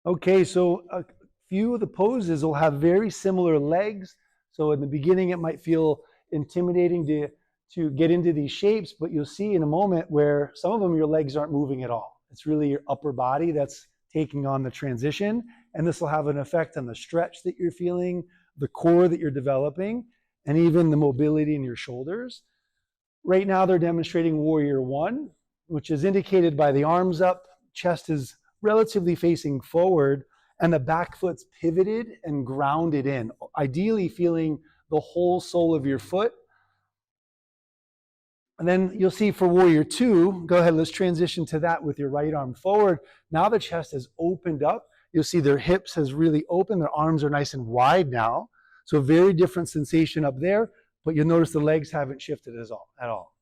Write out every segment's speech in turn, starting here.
Okay, so a few of the poses will have very similar legs. So in the beginning, it might feel intimidating to get into these shapes, but you'll see in a moment where some of them, your legs aren't moving at all. It's really your upper body that's taking on the transition. And this will have an effect on the stretch that you're feeling, the core that you're developing, and even the mobility in your shoulders. Right now, they're demonstrating Warrior One, which is indicated by the arms up, chest is relatively facing forward, and the back foot's pivoted and grounded in, ideally feeling the whole sole of your foot. And then you'll see for Warrior Two, go ahead, let's transition to that with your right arm forward. Now the chest has opened up. You'll see their hips has really opened. Their arms are nice and wide now. So very different sensation up there, but you'll notice the legs haven't shifted at all.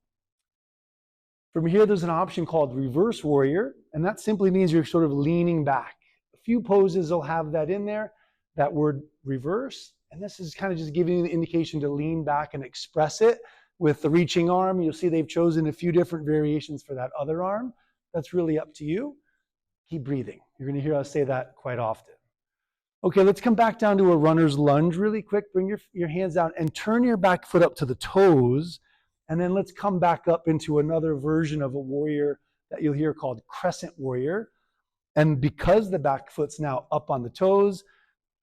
From here, there's an option called Reverse Warrior, and that simply means you're sort of leaning back. A few poses will have that in there, that word reverse, and this is kind of just giving you the indication to lean back and express it. With the reaching arm, you'll see they've chosen a few different variations for that other arm. That's really up to you. Keep breathing. You're going to hear us say that quite often. Okay, let's come back down to a runner's lunge really quick. Bring your hands down and turn your back foot up to the toes. And then let's come back up into another version of a warrior that you'll hear called Crescent Warrior. And because the back foot's now up on the toes,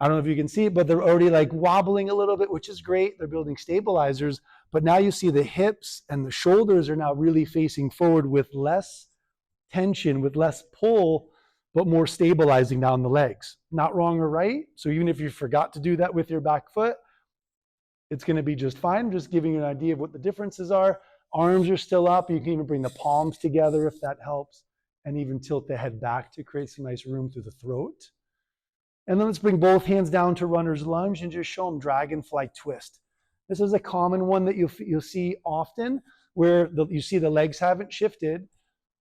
I don't know if you can see it, but they're already like wobbling a little bit, which is great. They're building stabilizers. But now you see the hips and the shoulders are now really facing forward with less tension, with less pull, but more stabilizing down the legs. Not wrong or right. So even if you forgot to do that with your back foot, it's going to be just fine. I'm just giving you an idea of what the differences are. Arms are still up. You can even bring the palms together if that helps, and even tilt the head back to create some nice room through the throat. And then let's bring both hands down to runner's lunge and just show them dragonfly twist. This is a common one that you'll see often where you see the legs haven't shifted,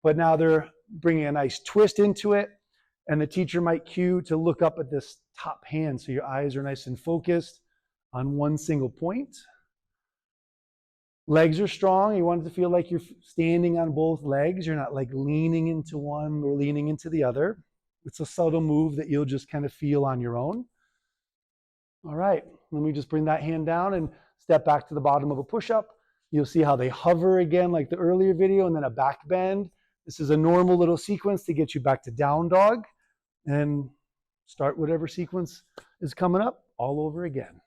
but now they're bringing a nice twist into it. And the teacher might cue to look up at this top hand so your eyes are nice and focused on one single point. Legs are strong. You want it to feel like you're standing on both legs. You're not like leaning into one or leaning into the other. It's a subtle move that you'll just kind of feel on your own. All right, let me just bring that hand down and step back to the bottom of a push-up. You'll see how they hover again like the earlier video, and then a back bend. This is a normal little sequence to get you back to down dog, and start whatever sequence is coming up all over again.